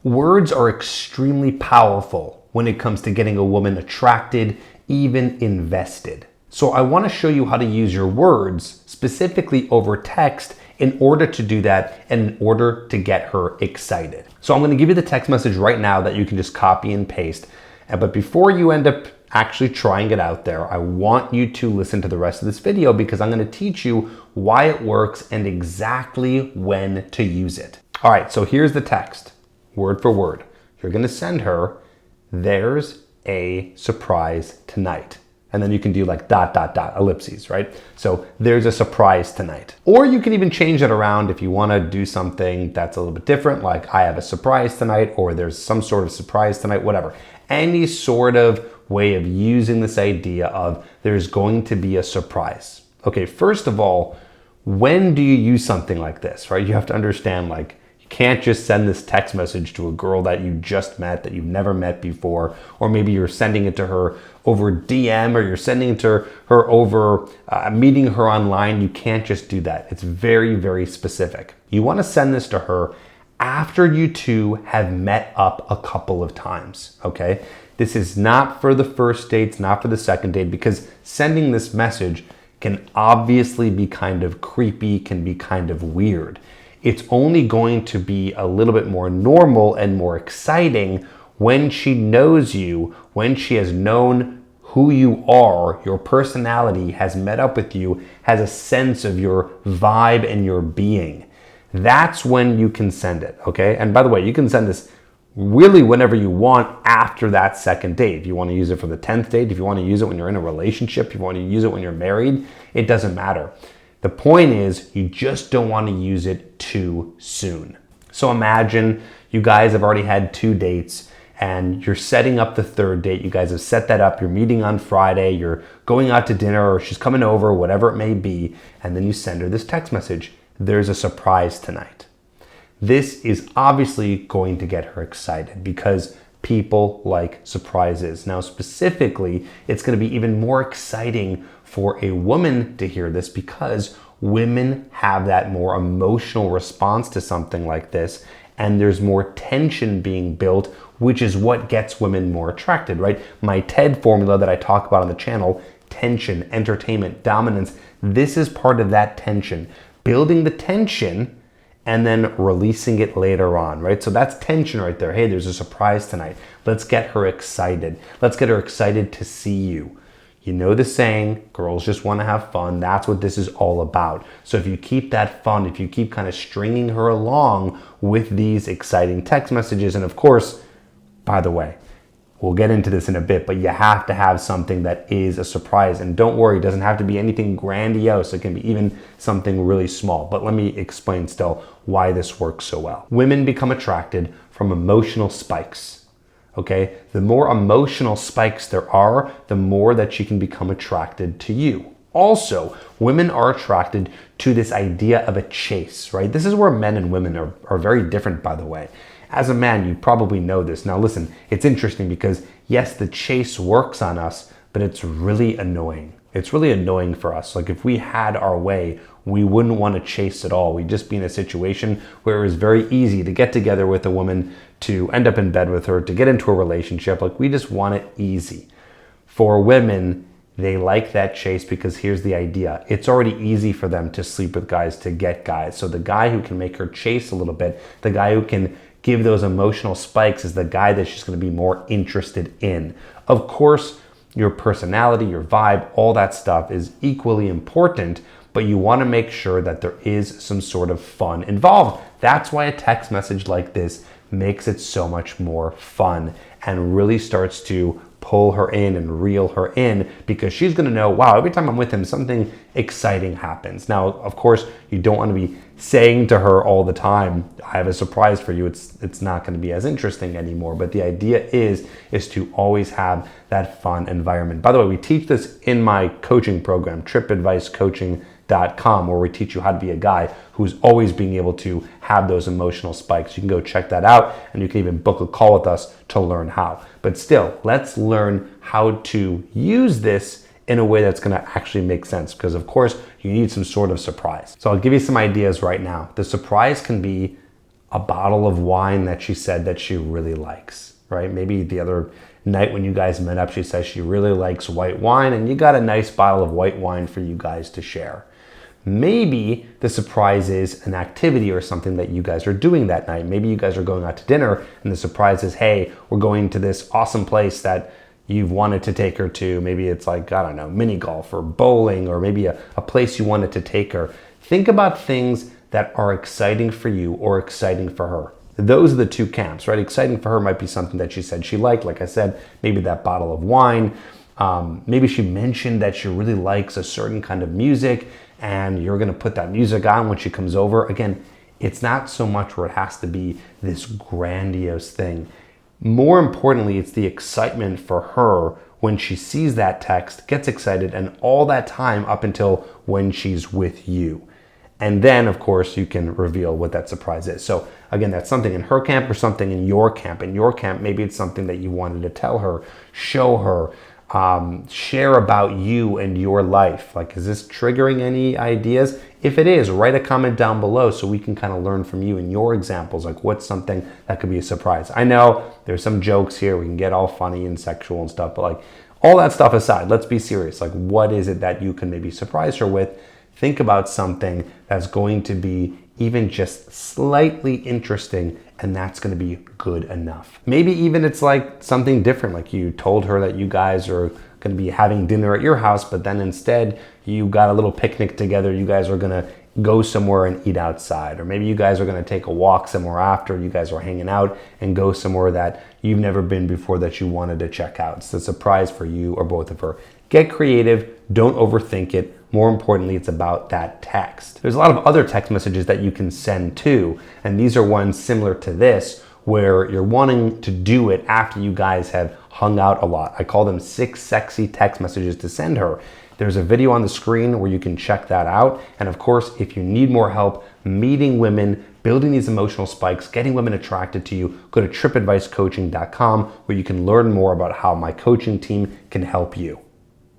Words are extremely powerful when it comes to getting a woman attracted, even invested. So I want to show you how to use your words, specifically over text, in order to do that and in order to get her excited. So I'm going to give you the text message right now that you can just copy and paste. But before you end up actually trying it out there, I want you to listen to the rest of this video because I'm going to teach you why it works and exactly when to use it. All right, so here's the text, word for word. You're going to send her, "There's a surprise tonight." And then you can do like ... ellipses, right? So there's a surprise tonight. Or you can even change it around if you want to do something that's a little bit different, like "I have a surprise tonight," or "there's some sort of surprise tonight," whatever. Any sort of way of using this idea of there's going to be a surprise. Okay, first of all, when do you use something like this, right? You have to understand, like, you can't just send this text message to a girl that you just met, that you've never met before, or maybe you're sending it to her over DM, or you're sending it to her over meeting her online. You can't just do that. It's very, very specific. You want to send this to her after you two have met up a couple of times, okay? This is not for the first date, it's not for the second date, because sending this message can obviously be kind of creepy, can be kind of weird. It's only going to be a little bit more normal and more exciting when she knows you, when she has known who you are, your personality, has met up with you, has a sense of your vibe and your being. That's when you can send it, okay? And by the way, you can send this really whenever you want after that second date. If you want to use it for the 10th date, if you want to use it when you're in a relationship, if you want to use it when you're married, it doesn't matter. The point is, you just don't want to use it too soon. So imagine you guys have already had 2 dates and you're setting up the 3rd date. You guys have set that up. You're meeting on Friday. You're going out to dinner, or she's coming over, whatever it may be. And then you send her this text message. "There's a surprise tonight." This is obviously going to get her excited because people like surprises. Now, specifically, it's going to be even more exciting for a woman to hear this because women have that more emotional response to something like this, and there's more tension being built, which is what gets women more attracted, right? My TED formula that I talk about on the channel, tension, entertainment, dominance, this is part of that tension. Building the tension and then releasing it later on, right? So that's tension right there. Hey, there's a surprise tonight. Let's get her excited. Let's get her excited to see you. You know the saying, girls just want to have fun. That's what this is all about. So if you keep that fun, if you keep kind of stringing her along with these exciting text messages, and of course, by the way, we'll get into this in a bit, but you have to have something that is a surprise. And don't worry, it doesn't have to be anything grandiose. It can be even something really small. But let me explain still why this works so well. Women become attracted from emotional spikes, okay? The more emotional spikes there are, the more that she can become attracted to you. Also, women are attracted to this idea of a chase, right? This is where men and women are very different, by the way. As a man, you probably know this. Now listen, it's interesting because yes, the chase works on us, but it's really annoying. It's really annoying for us. Like if we had our way, we wouldn't want to chase at all. We'd just be in a situation where it was very easy to get together with a woman, to end up in bed with her, to get into a relationship. Like we just want it easy. For women, they like that chase because here's the idea. It's already easy for them to sleep with guys, to get guys. So the guy who can make her chase a little bit, the guy who can give those emotional spikes is the guy that she's going to be more interested in. Of course, your personality, your vibe, all that stuff is equally important, but you want to make sure that there is some sort of fun involved. That's why a text message like this makes it so much more fun and really starts to pull her in and reel her in, because she's going to know, wow, every time I'm with him, something exciting happens. Now, of course, you don't want to be saying to her all the time, I have a surprise for you. It's not going to be as interesting anymore. But the idea is to always have that fun environment. By the way, we teach this in my coaching program, tripadvicecoaching.com, where we teach you how to be a guy who's always being able to have those emotional spikes. You can go check that out, and you can even book a call with us to learn how. But still, let's learn how to use this in a way that's going to actually make sense, because of course you need some sort of surprise. So I'll give you some ideas right now. The surprise can be a bottle of wine that she said that she really likes, right? Maybe the other night when you guys met up, she says she really likes white wine and you got a nice bottle of white wine for you guys to share. Maybe the surprise is an activity or something that you guys are doing that night. Maybe you guys are going out to dinner and the surprise is, hey, we're going to this awesome place that you've wanted to take her to. Maybe it's like, I don't know, mini golf or bowling, or maybe a place you wanted to take her. Think about things that are exciting for you or exciting for her. Those are the two camps, right? Exciting for her might be something that she said she liked. Like I said, maybe that bottle of wine. Maybe she mentioned that she really likes a certain kind of music and you're going to put that music on when she comes over. Again, it's not so much where it has to be this grandiose thing. More importantly, it's the excitement for her when she sees that text, gets excited, and all that time up until when she's with you. And then, of course, you can reveal what that surprise is. So again, that's something in her camp or something in your camp. In your camp, maybe it's something that you wanted to tell her, show her, share about you and your life. Like, is this triggering any ideas? If it is, write a comment down below so we can kind of learn from you and your examples. Like, what's something that could be a surprise? I know there's some jokes here. We can get all funny and sexual and stuff, but like all that stuff aside, let's be serious. Like, what is it that you can maybe surprise her with? Think about something that's going to be even just slightly interesting, and that's going to be good enough. Maybe even it's like something different, like you told her that you guys are going to be having dinner at your house, but then instead you got a little picnic together. You guys are going to go somewhere and eat outside, or maybe you guys are going to take a walk somewhere after you guys are hanging out and go somewhere that you've never been before that you wanted to check out. It's a surprise for you or both of her. Get creative. Don't overthink it. More importantly, it's about that text. There's a lot of other text messages that you can send too, and these are ones similar to this where you're wanting to do it after you guys have hung out a lot. I call them 6 sexy text messages to send her. There's a video on the screen where you can check that out. And of course, if you need more help meeting women, building these emotional spikes, getting women attracted to you, go to tripadvicecoaching.com where you can learn more about how my coaching team can help you.